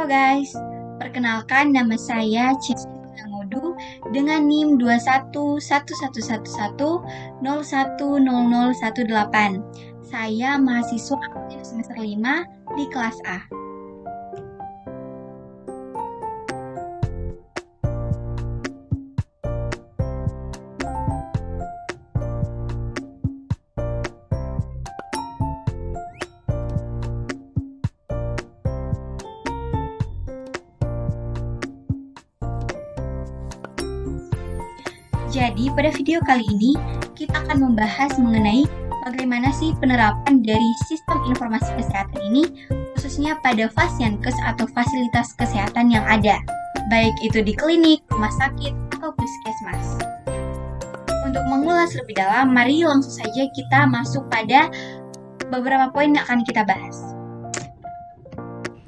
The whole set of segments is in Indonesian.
Halo guys, perkenalkan nama saya Cici Pengamodu dengan NIM 211111010018. Saya mahasiswa aktif semester 5 di kelas A. Jadi, pada video kali ini, kita akan membahas mengenai bagaimana sih penerapan dari sistem informasi kesehatan ini, khususnya pada Fasyankes atau fasilitas kesehatan yang ada, baik itu di klinik, rumah sakit, atau puskesmas. Untuk mengulas lebih dalam, mari langsung saja kita masuk pada beberapa poin yang akan kita bahas.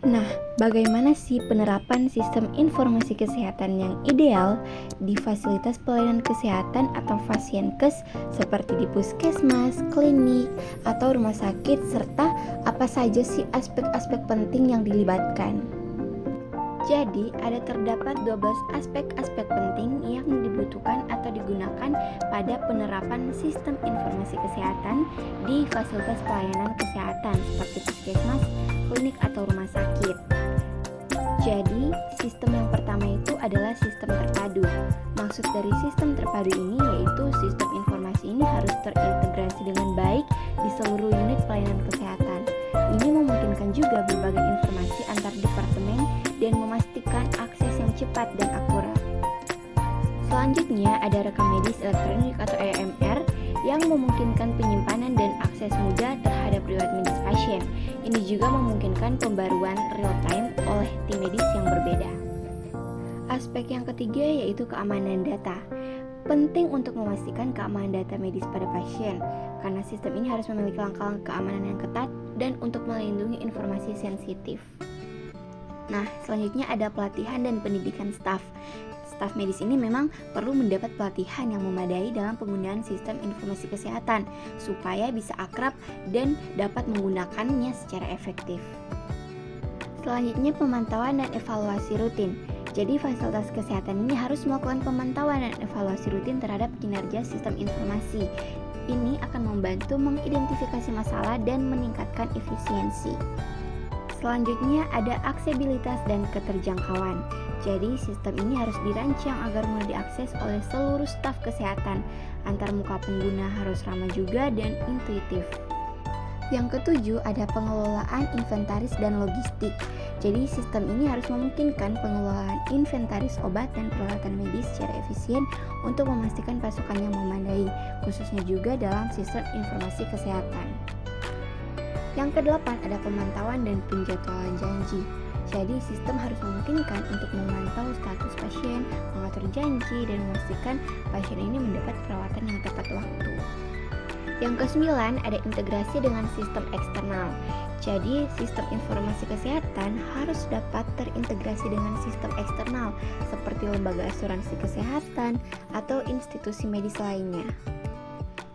Nah, bagaimana sih penerapan sistem informasi kesehatan yang ideal di fasilitas pelayanan kesehatan atau Fasyankes seperti di puskesmas, klinik, atau rumah sakit, serta apa saja sih aspek-aspek penting yang dilibatkan? Jadi, terdapat 12 aspek-aspek penting yang dibutuhkan atau digunakan pada penerapan sistem informasi kesehatan di fasilitas pelayanan kesehatan seperti puskesmas, klinik, atau rumah sakit. Jadi, sistem yang pertama itu adalah sistem terpadu. Maksud dari sistem terpadu ini yaitu sistem informasi ini harus terintegrasi dengan baik di seluruh unit pelayanan kesehatan. Ini memungkinkan juga berbagai informasi antar departemen dan memastikan akses yang cepat dan akurat. Selanjutnya ada rekam medis elektronik atau EMR yang memungkinkan penyimpanan dan akses mudah terhadap riwayat medis pasien. Ini juga memungkinkan pembaruan real time oleh tim medis yang berbeda. Aspek yang ketiga yaitu keamanan data. Penting untuk memastikan keamanan data medis pada pasien, karena sistem ini harus memiliki langkah-langkah keamanan yang ketat dan untuk melindungi informasi sensitif. Nah, selanjutnya ada pelatihan dan pendidikan staf. Staf medis ini memang perlu mendapat pelatihan yang memadai dalam penggunaan sistem informasi kesehatan supaya bisa akrab dan dapat menggunakannya secara efektif. Selanjutnya pemantauan dan evaluasi rutin. Jadi fasilitas kesehatan ini harus melakukan pemantauan dan evaluasi rutin terhadap kinerja sistem informasi. Ini akan membantu mengidentifikasi masalah dan meningkatkan efisiensi. Selanjutnya ada aksesibilitas dan keterjangkauan. Jadi sistem ini harus dirancang agar mudah diakses oleh seluruh staf kesehatan. Antar muka pengguna harus ramah juga dan intuitif. Yang ketujuh ada pengelolaan inventaris dan logistik. Jadi sistem ini harus memungkinkan pengelolaan inventaris obat dan peralatan medis secara efisien untuk memastikan pasokan yang memadai, khususnya juga dalam sistem informasi kesehatan. Yang kedelapan ada pemantauan dan penjadwalan janji. Jadi sistem harus memungkinkan untuk memantau status pasien, mengatur janji, dan memastikan pasien ini mendapat perawatan yang tepat waktu. Yang kesembilan ada integrasi dengan sistem eksternal. Jadi sistem informasi kesehatan harus dapat terintegrasi dengan sistem eksternal seperti lembaga asuransi kesehatan atau institusi medis lainnya.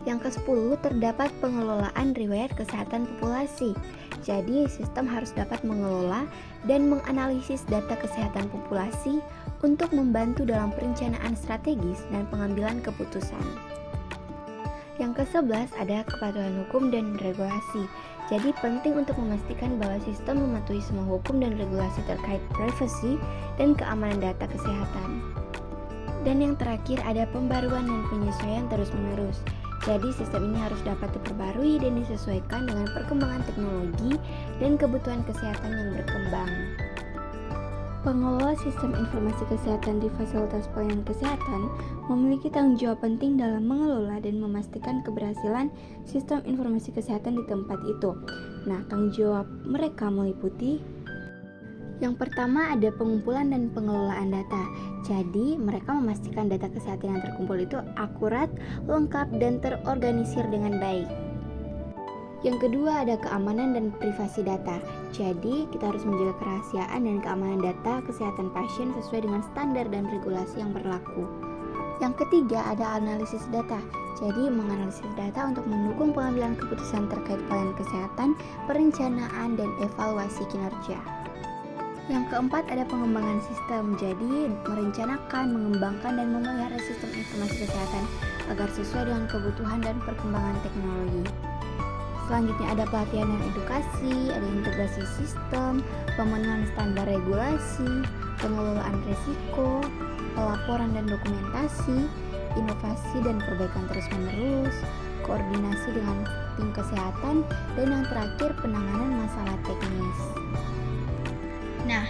Yang ke-10 terdapat pengelolaan riwayat kesehatan populasi. Jadi sistem harus dapat mengelola dan menganalisis data kesehatan populasi untuk membantu dalam perencanaan strategis dan pengambilan keputusan. Yang ke-11 ada kepatuhan hukum dan regulasi. Jadi penting untuk memastikan bahwa sistem mematuhi semua hukum dan regulasi terkait privasi dan keamanan data kesehatan. Dan yang terakhir ada pembaruan dan penyesuaian terus-menerus. Jadi sistem ini harus dapat diperbarui dan disesuaikan dengan perkembangan teknologi dan kebutuhan kesehatan yang berkembang. Pengelola sistem informasi kesehatan di fasilitas pelayanan kesehatan memiliki tanggung jawab penting dalam mengelola dan memastikan keberhasilan sistem informasi kesehatan di tempat itu. Nah, tanggung jawab mereka meliputi yang pertama ada pengumpulan dan pengelolaan data. Jadi, mereka memastikan data kesehatan yang terkumpul itu akurat, lengkap, dan terorganisir dengan baik. Yang kedua ada keamanan dan privasi data. Jadi, kita harus menjaga kerahasiaan dan keamanan data kesehatan pasien sesuai dengan standar dan regulasi yang berlaku. Yang ketiga ada analisis data. Jadi, menganalisis data untuk mendukung pengambilan keputusan terkait pelayanan kesehatan, perencanaan, dan evaluasi kinerja. Yang keempat ada pengembangan sistem. Jadi merencanakan, mengembangkan, dan memelihara sistem informasi kesehatan agar sesuai dengan kebutuhan dan perkembangan teknologi. Selanjutnya ada pelatihan dan edukasi, ada integrasi sistem, pemenuhan standar regulasi, pengelolaan risiko, pelaporan dan dokumentasi, inovasi dan perbaikan terus-menerus, koordinasi dengan tim kesehatan, dan yang terakhir penanganan masalah teknis. Nah,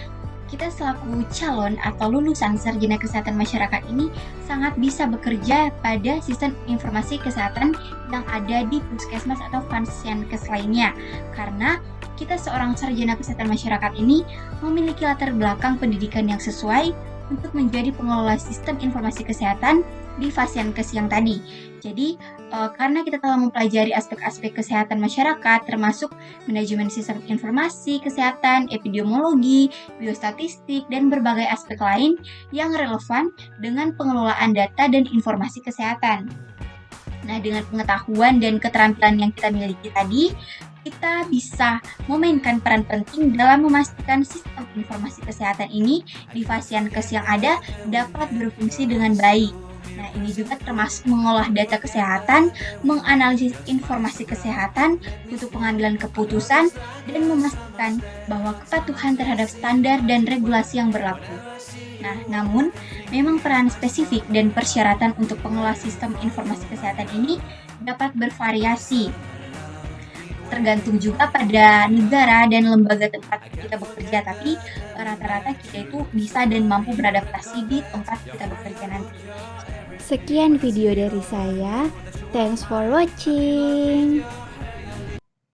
kita selaku calon atau lulusan sarjana kesehatan masyarakat ini sangat bisa bekerja pada sistem informasi kesehatan yang ada di puskesmas atau fasyankes lainnya, karena kita seorang sarjana kesehatan masyarakat ini memiliki latar belakang pendidikan yang sesuai untuk menjadi pengelola sistem informasi kesehatan di fasyankes yang tadi. Jadi, karena kita telah mempelajari aspek-aspek kesehatan masyarakat, termasuk manajemen sistem informasi kesehatan, epidemiologi, biostatistik, dan berbagai aspek lain yang relevan dengan pengelolaan data dan informasi kesehatan. Nah, dengan pengetahuan dan keterampilan yang kita miliki tadi, kita bisa memainkan peran penting dalam memastikan sistem informasi kesehatan ini di fasyankes yang ada dapat berfungsi dengan baik. Nah, ini juga termasuk mengolah data kesehatan, menganalisis informasi kesehatan untuk pengambilan keputusan, dan memastikan bahwa kepatuhan terhadap standar dan regulasi yang berlaku. Nah, namun, memang peran spesifik dan persyaratan untuk pengelola sistem informasi kesehatan ini dapat bervariasi. Tergantung juga pada negara dan lembaga tempat kita bekerja, tapi rata-rata kita itu bisa dan mampu beradaptasi di tempat kita bekerja nanti. Sekian video dari saya. Thanks for watching.